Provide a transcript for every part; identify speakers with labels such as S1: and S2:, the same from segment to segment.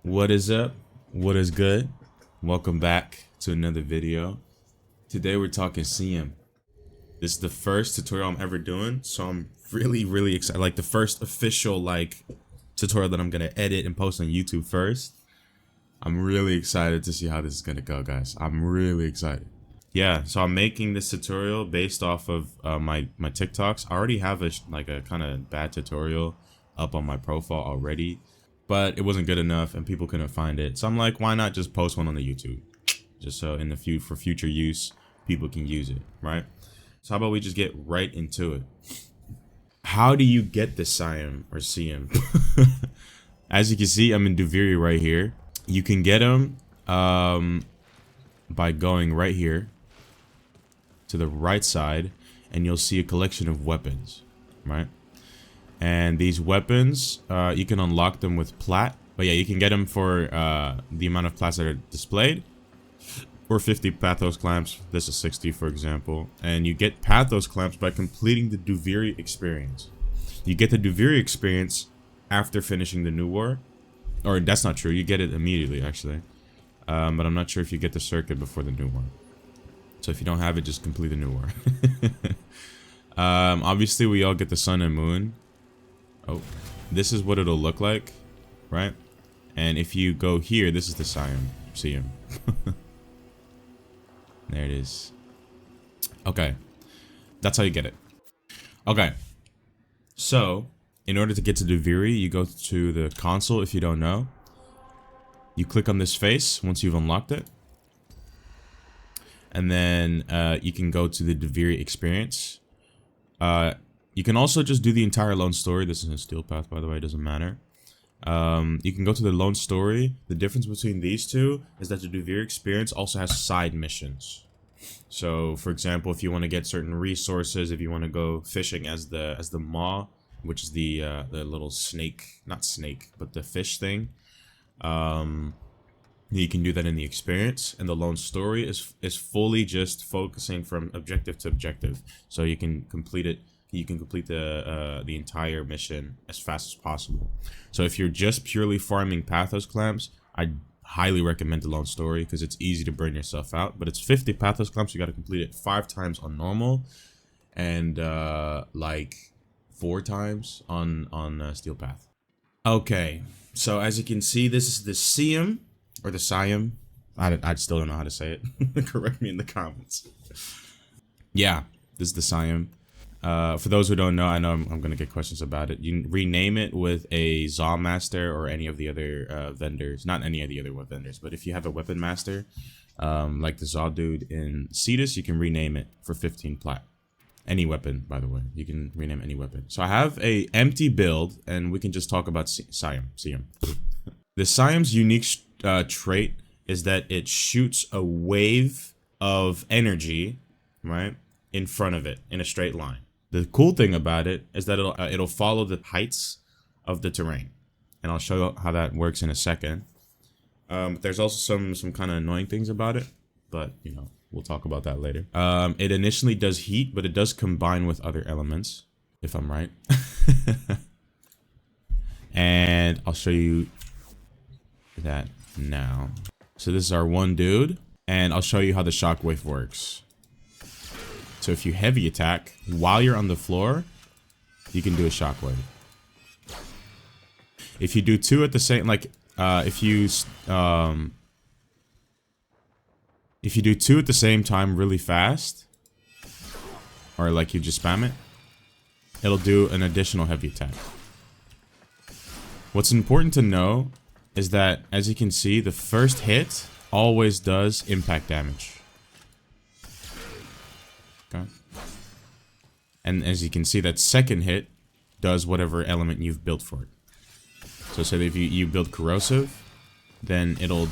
S1: What is up? What is good? Welcome back to another video. Today we're talking Syam. This is the first tutorial I'm ever doing, so I'm really excited. Like the first official tutorial that I'm gonna edit and post on YouTube first. I'm really excited to see how this is gonna go, guys. I'm really excited. Yeah, so I'm making this tutorial based off of my TikToks. I already have a kind of bad tutorial up on my profile already, but it wasn't good enough and people couldn't find it. So I'm like, why not just post one on the YouTube, just so in the for future use people can use it, right? So how about we just get right into it? How do you get the Syam or Syam? As you can see, I'm in Duviri right here. You can get them by going right here to the right side, and you'll see a collection of weapons, right? And these weapons, you can unlock them with plat. But yeah, you can get them for the amount of plats that are displayed, or 50 pathos clamps. This is 60, for example. And you get pathos clamps by completing the Duviri experience. You get the Duviri experience after finishing the new war. Or that's not true. You get it immediately, actually. But I'm not sure if you get the circuit before the new war. So if you don't have it, just complete the new war. Obviously, we all get the sun and moon. Oh, this is what it'll look like, right? And if you go here, this is the Syam. There it is. Okay, that's how you get it. Okay, so in order to get to Duviri, you go to the console. If you don't know, you click on this face once you've unlocked it, and then you can go to the Duviri experience. You can also just do the entire lone story. This is a steel path, by the way, it doesn't matter. You can go to the lone story. The difference between these two is that the Duviri experience also has side missions. So, for example, if you want to get certain resources, if you want to go fishing as the maw, which is the little snake, not snake, but the fish thing, you can do that in the experience. And the lone story is fully just focusing from objective to objective, so you can complete it. You can complete the entire mission as fast as possible. So if you're just purely farming pathos clamps, I highly recommend the lone story because it's easy to burn yourself out. But it's 50 pathos clamps. You got to complete it 5 times on normal, and like 4 times on steel path. Okay, so as you can see, this is the Syam or the Syam. I still don't know how to say it. Correct me in the comments. Yeah, this is the Syam. For those who don't know, I know I'm going to get questions about it. You can rename it with a Zaw Master or any of the other vendors. Not any of the other vendors, but if you have a weapon master, like the Zaw dude in Cetus, you can rename it for 15 plat. Any weapon, by the way. You can rename any weapon. So I have a empty build, and we can just talk about Syam. The Syam's unique trait is that it shoots a wave of energy, right, in front of it in a straight line. The cool thing about it is that it'll follow the heights of the terrain, and I'll show you how that works in a second. There's also some kind of annoying things about it, but you know, we'll talk about that later. It initially does heat, but it does combine with other elements, if I'm right. And I'll show you that now. So this is our one dude, and I'll show you how the shockwave works. So if you heavy attack while you're on the floor, you can do a shockwave. If you do 2 at the same, if you do 2 at the same time really fast, or like you just spam it, it'll do an additional heavy attack. What's important to know is that, as you can see, the first hit always does impact damage. Okay. And as you can see, that second hit does whatever element you've built for it. So say that if you build corrosive, then it'll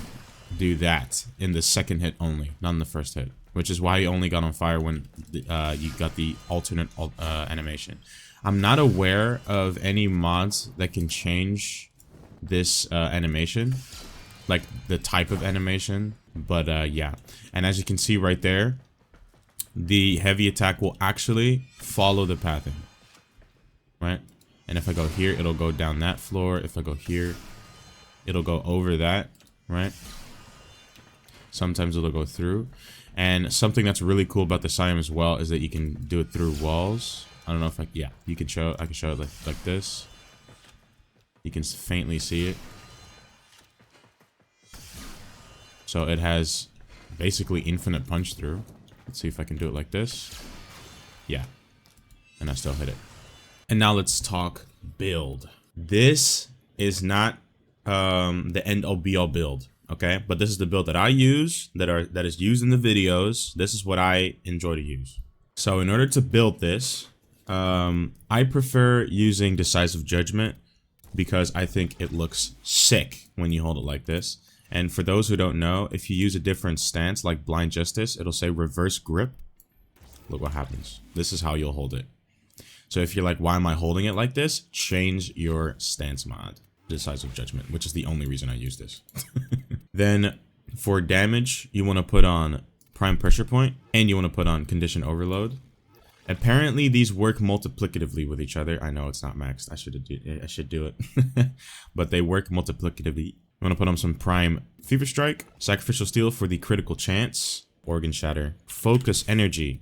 S1: do that in the second hit only, not in the first hit. Which is why you only got on fire when you got the alternate animation. I'm not aware of any mods that can change this animation, like the type of animation, but yeah. And as you can see right there, the heavy attack will actually follow the pathing, right? And if I go here, it'll go down that floor. If I go here, it'll go over that, right? Sometimes it'll go through. And something that's really cool about the Syam as well is that you can do it through walls. I don't know if yeah, you can show, I can show it like this. You can faintly see it. So it has basically infinite punch through. Let's see if I can do it like this. Yeah. And I still hit it. And now let's talk build. This is not the end all be all build, okay? But this is the build that I use, that is used in the videos. This is what I enjoy to use. So in order to build this, I prefer using Decisive Judgment because I think it looks sick when you hold it like this. And for those who don't know, if you use a different stance like Blind Justice, it'll say reverse grip. Look what happens. This is how you'll hold it. So if you're like, why am I holding it like this? Change your stance mod, Decisive Judgment, which is the only reason I use this. Then for damage, you want to put on Prime Pressure Point and you want to put on Condition Overload. Apparently these work multiplicatively with each other. I know it's not maxed. I should do it. But they work multiplicatively. I'm gonna put on some Prime Fever Strike, Sacrificial Steel for the critical chance, Organ Shatter, Focus Energy,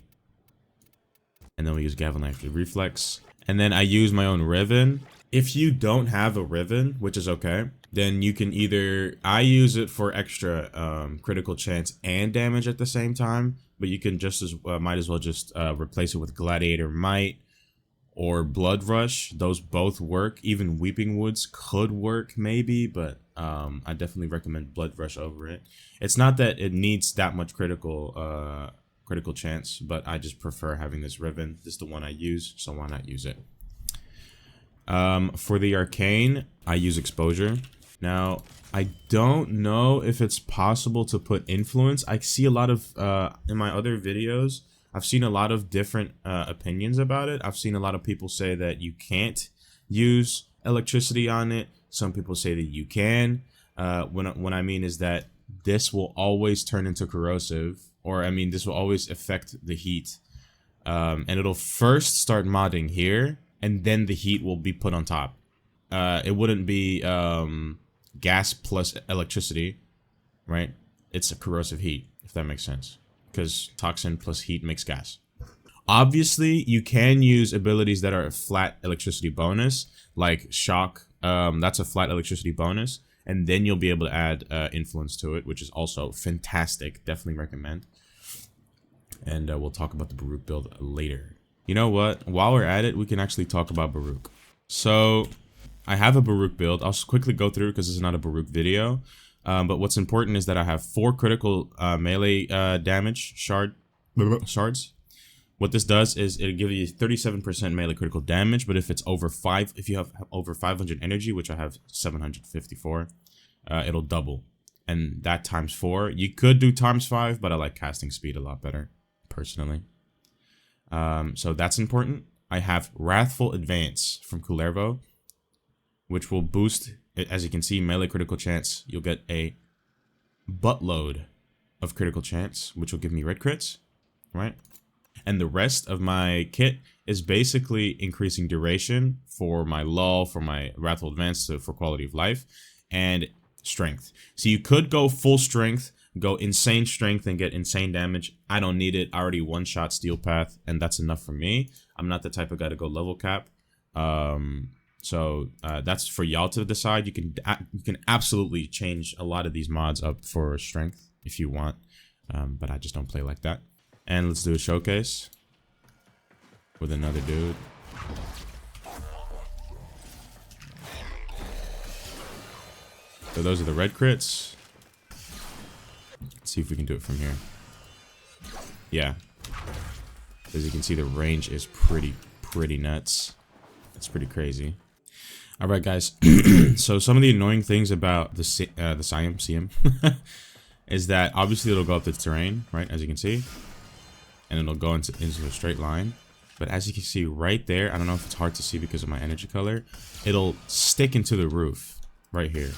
S1: and then we use Gavel Knife for Reflex. And then I use my own Riven. If you don't have a Riven, which is okay, then you can either, I use it for extra critical chance and damage at the same time, but you can just as might as well just replace it with Gladiator Might or Blood Rush. Those both work. Even Weeping Woods could work maybe, but I definitely recommend Blood Rush over it. It's not that it needs that much critical chance, but I just prefer having this Riven. This is the one I use, so why not use it? For the Arcane, I use Exposure. Now, I don't know if it's possible to put Influence. I see a lot of, in my other videos, I've seen a lot of different opinions about it. I've seen a lot of people say that you can't use electricity on it. Some people say that you can. What I mean is that this will always turn into corrosive, or I mean, this will always affect the heat. And it'll first start modding here, and then the heat will be put on top. It wouldn't be gas plus electricity, right? It's a corrosive heat, if that makes sense. Because toxin plus heat makes gas. Obviously, you can use abilities that are a flat electricity bonus, like Shock. That's a flat electricity bonus. And then you'll be able to add Influence to it, which is also fantastic. Definitely recommend. And we'll talk about the Baruuk build later. You know what? While we're at it, we can actually talk about Baruuk. So, I have a Baruuk build. I'll just quickly go through because this is not a Baruuk video. But what's important is that I have 4 critical melee damage shards. What this does is it'll give you 37% melee critical damage, but if it's over 5, if you have over 500 energy, which I have 754, it'll double. And that times 4. You could do times 5, but I like casting speed a lot better, personally. So that's important. I have Wrathful Advance from Kullervo, which will boost, as you can see, melee critical chance. You'll get a buttload of critical chance, which will give me red crits, right? And the rest of my kit is basically increasing duration for my lull, for my Wrathful Advance, for quality of life, and strength. So you could go full strength, go insane strength, and get insane damage. I don't need it. I already one-shot Steel Path, and that's enough for me. I'm not the type of guy to go level cap. So that's for y'all to decide. You can absolutely change a lot of these mods up for strength if you want, but I just don't play like that. And let's do a showcase with another dude. So those are the red crits. Let's see if we can do it from here. Yeah. As you can see, the range is pretty nuts. It's pretty crazy. All right, guys. So some of the annoying things about the Syam is that obviously it'll go up the terrain, right? As you can see. And it'll go into a straight line. But as you can see right there, I don't know if it's hard to see because of my energy color, it'll stick into the roof right here.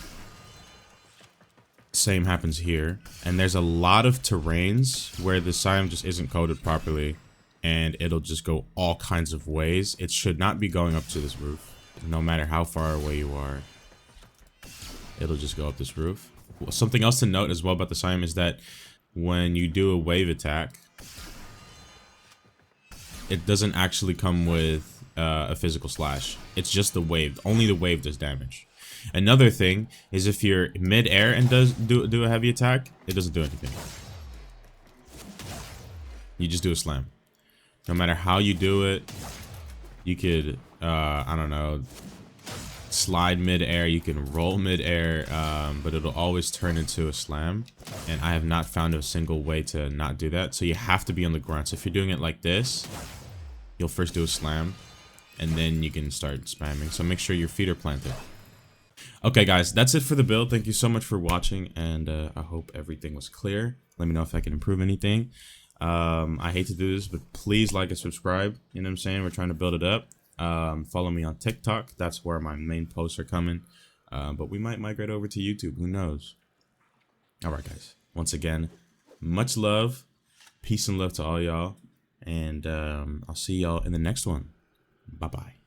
S1: Same happens here. And there's a lot of terrains where the Syam just isn't coded properly, and it'll just go all kinds of ways. It should not be going up to this roof, no matter how far away you are. it'll just go up this roof. Something else to note as well about the Syam is that when you do a wave attack, it doesn't actually come with a physical slash. It's just the wave. Only the wave does damage. Another thing is if you're mid-air and do a heavy attack, it doesn't do anything. You just do a slam. No matter how you do it, you could, I don't know, slide mid-air, you can roll mid-air, but it'll always turn into a slam. And I have not found a single way to not do that. So you have to be on the ground. So if you're doing it like this, you'll first do a slam, and then you can start spamming. So make sure your feet are planted. Okay, guys, that's it for the build. Thank you so much for watching, and I hope everything was clear. Let me know if I can improve anything. I hate to do this, but please like and subscribe. You know what I'm saying? We're trying to build it up. Follow me on TikTok. That's where my main posts are coming. But we might migrate over to YouTube. Who knows? All right, guys. Once again, much love. Peace and love to all y'all. And I'll see y'all in the next one. Bye-bye.